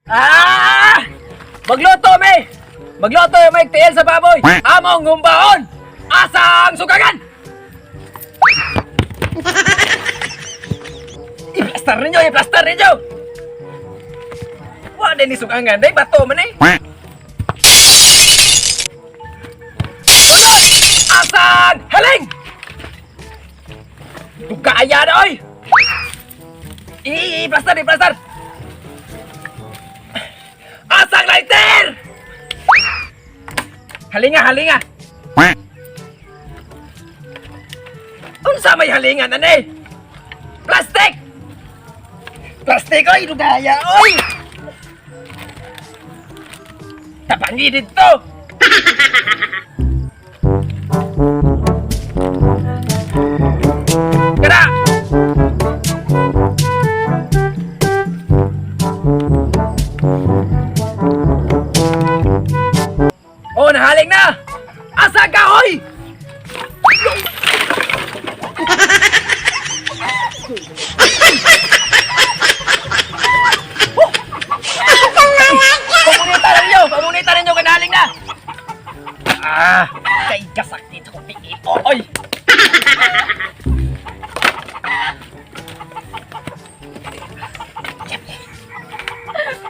Ah! Magluto, me! Magluto yung may tiil sa baboy! Among humbaon! Asang sugagan! I-plaster ninyo! I-plaster ninyo! Wala din isugangan. Day, bato man eh! Sunod! Asang haling! Dugaya na, oy! I-plaster! I-plaster! Asang lighter! Halinga, halinga! Unsa may halingan, ane? Plastic! Plastic, oy! Dugaya, oy! Tabangi dito! Kada! Oh, nahaling na! Asa ka, hoy! Pamunita ninyo, kanaling na! Ah, kay kasakit ko tingin. Oy!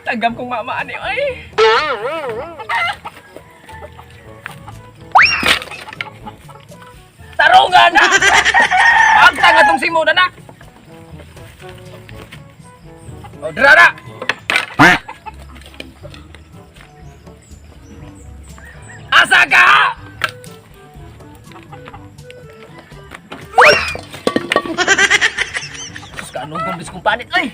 Tanggap kong mamaan eh, oy! Tarungan na! Magtang atong simuda na! O, drara! Asa ka? Uy! Sus ka, anong gumbis kong panit, oy!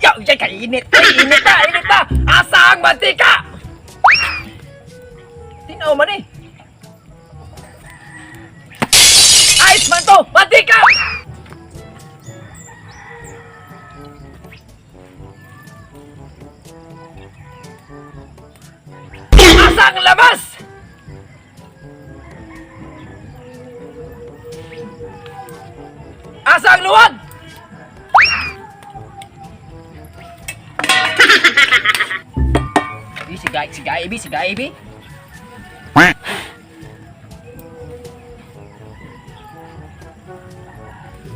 Yaw, yan ka, init! Ay, init na! Init na! Asa ang mantika? Tinaw man eh! Ice man to! Mantika! Asang labas! Asang luwag! Si Gaibi.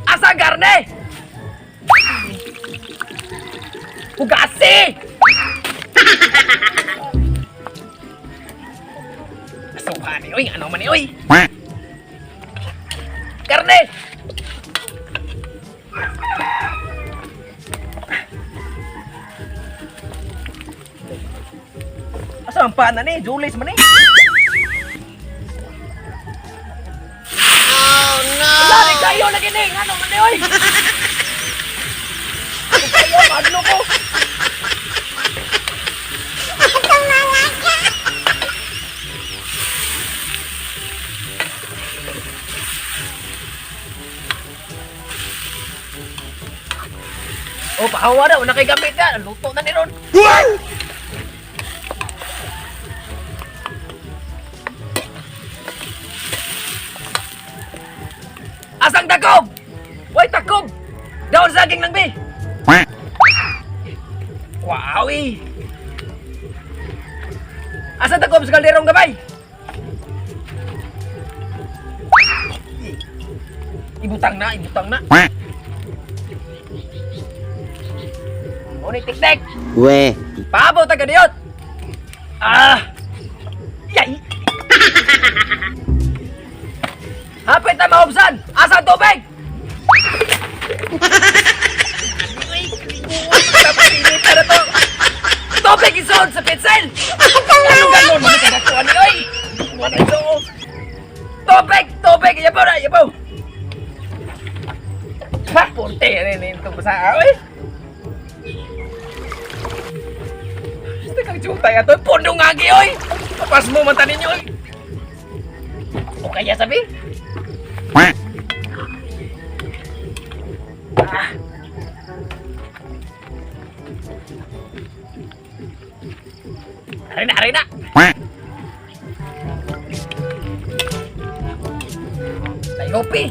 Asang karne! Ugasi! Asuhan ni, oy, ano man ni, oy! Karne! Asa ang pana ni? Julis man ni. Oh no! Lari kayo na gini! Ano man ni, oy! Kayo, magno ko! Oh, pahawa daw. Nakigamit na. Luto na ni Ron. Asang takob? Way, takob! Daon saging lang, be! Wow, eh! Asang takob sa kalderong gabay? Ibutang na, ibutang na. Ngunit tiktek! Weh. Pabaw taga diyot! Ah! Yay! Hapit na mahubsan! Asang tubig! Napinita na to! Tubig isoon sa pitsil! Anong ganon? Mga kanakuan ni oy! Mga isoon! Tubig! Tubig! Iyabaw na! Iyabaw! Ha! Punti! Ano yun itong basa? Oy! Gusto kang jutay ato. Pundong agi, oy! Papas mo mata ninyo, oy! O kaya sabi? Ah! Harina, harina! Tay kopi!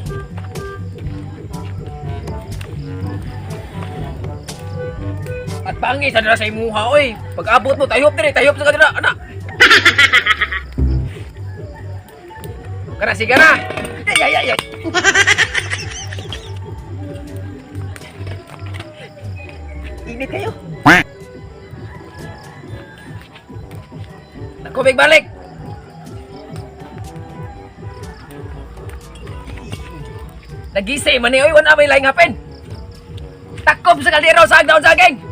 Pangis na sa imuha, oy. Pag abot mo, tayop sa kanila, anak. Kana, sige na. Ay. Init kayo. Nakubig balik. Nagisay man ni, oy, wala may laing hapin. Takob sa kaldero sa daon saging.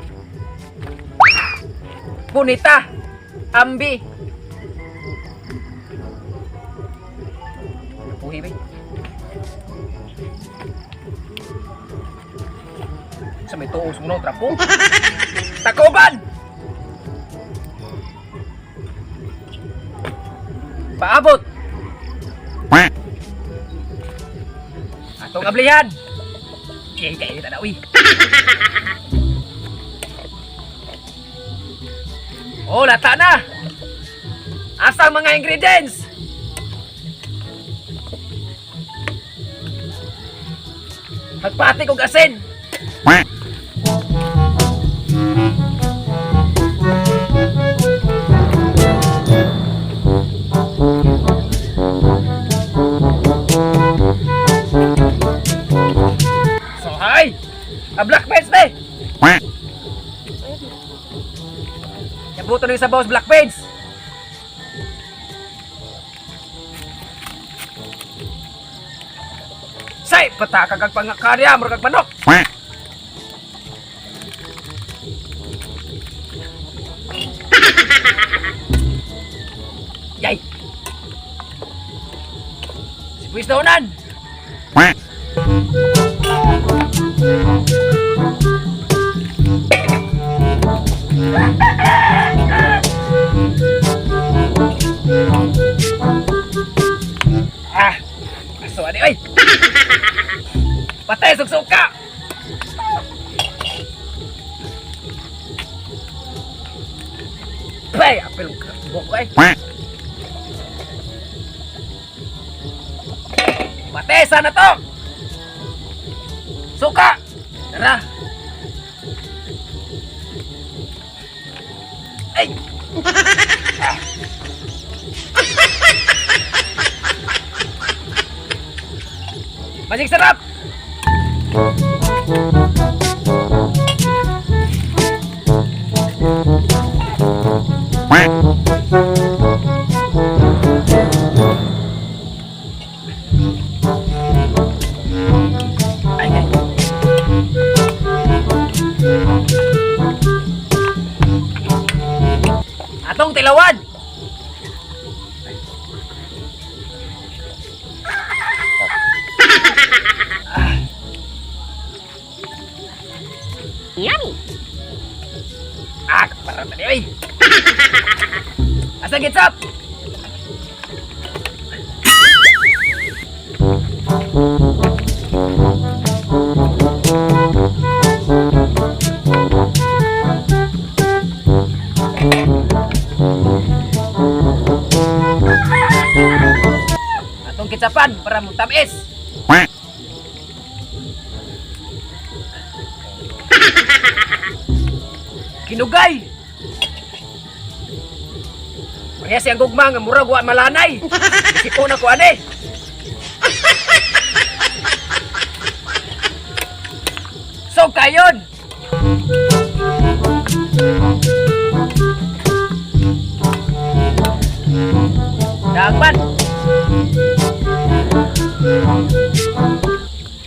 Punita, ambi. Puhi ba? Sa may tuos mo trapo. Takoban! Paabot! Atong ablihan! Kaya na uy. Oh, lata na! Asang mga ingredients? Magpati kong asin! So, hi! A black pants, be! Buto na yung sabaw sa black beans. Say, patakag kag pangakarya, murag kag manok. Yay. Squeeze daunan. Aso adi oi. Patay suka. Bay, apel bok ay. Patay sana to. Suka. Tara. Ay. Masih serap. Atong tilawan. Yummy! Parang tadi, oi. Asa gitsap? Atong kitsapan para mutamis. Kinugay. Kaya siyang gugma nga murag wa malanay. Isipo na ko ane. So kayon. Dagman.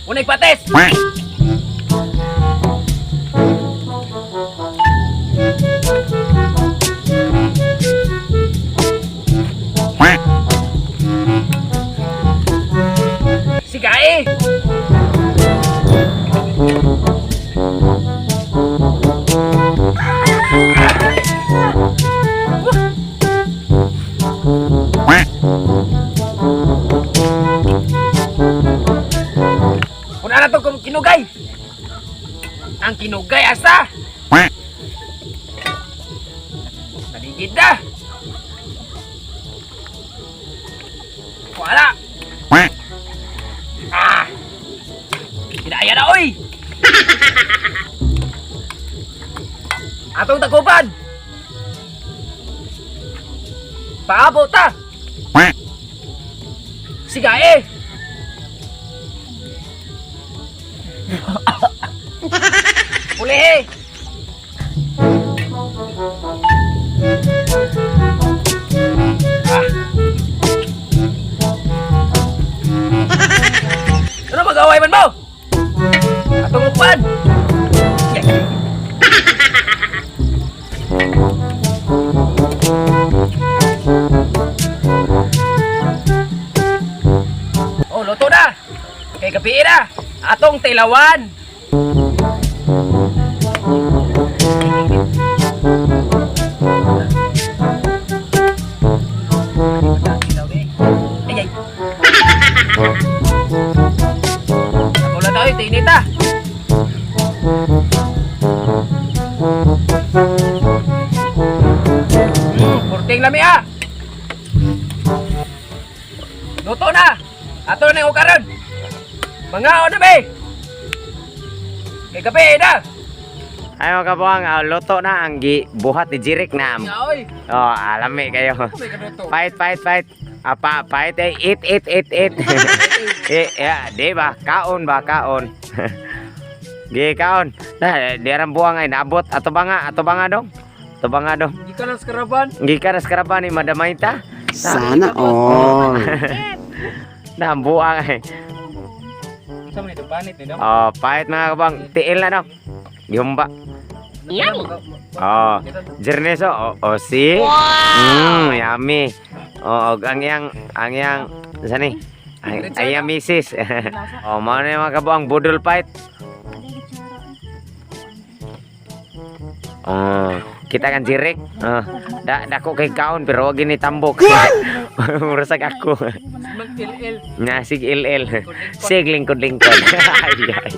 Unig pates. Sigae. Kuna na to kung kinugay. Ang kinugay asa. Naligid na. Wala. Kinaya na oy. Atong taguban. Paabot ta. Sigae. Pulihi. Ano mag-away man mo? Atong upan. Oh, luto na. Kay gabi na. Atong tilawan. Ay, ay. Nakulat tayo, tinit ah. Kurting lami ah. Luto na. Ato na yung ukaran. Mga o na be. Kay gabi na. Ay mga kabuang, luto na ang buhat ni Jirik na. Yaoy. Oh, alami kayo. Fight. Fight eat. Di ba? Kaon. Di kaon. Nah, di ram buang ay naabot ato ba nga dong. Gikan nas karaban. Gikan nas karaban ni madamay ta. Sana all. Nah, buang ay. Sa man ito panit ni dong. Oh, fight mga kabuang. Tiil na dong. Gihumba. Oh, jerneso. Oh, si. Yummy. Oh, ang yang sani. Ay misis. Oh, mau na mga kabuang budol fight. Oh, kita kan Jirik. Dako kay kaon pero wag gini tambok. Murasag ako. Nasig il. Sig lingkod. Ay.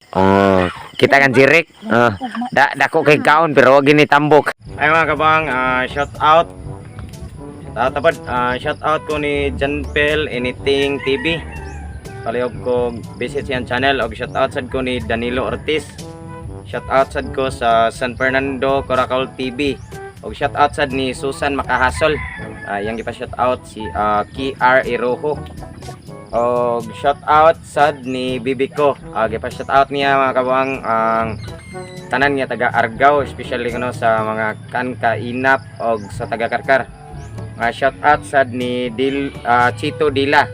Oh, kita kan Jirik. Dako kay kaon pero wag gini tambok. Ay mga kabang, shout out ko ni Janpel Anything TV. Palihog ko visit siyang channel og shout out sad ko ni Danilo Ortiz. Shout out sad ko sa San Fernando Coracal TV. Og shout out sad ni Susan Makahasol. Yang gipa shout out si KR Iroho. Og shout out sad ni Bibiko. Gipa shout out niya mga kabang ang tanan niya taga Argao, especially kuno sa mga Inap og sa taga Karkar. Shout out sad ni Chito Dila.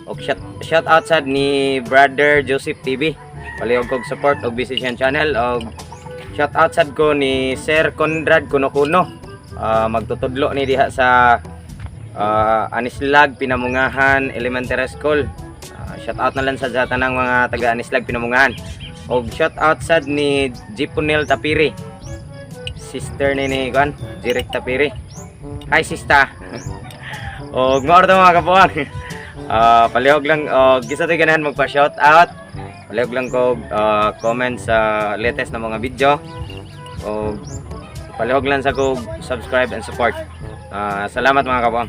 Og shout out sad ni Brother Joseph TV. Palihog kog support og visit siyang channel. Og shout out sad ko ni Sir Conrad Kuno. Magtutudlo ni diha sa Anislag Pinamungahan Elementary School. Shout out na lang sa tanang mga taga Anislag Pinamungahan. Og shout out sad ni Jipunil Tapiri. Sister ni Juan Jirik Tapiri. Hi sista. Og maor to mga kapuan. Palihog lang gisa to ganahan magpa shout out. Palihog lang ko comment sa latest na mga video. Og palihog lang sa ko subscribe and support. Salamat mga kapuan.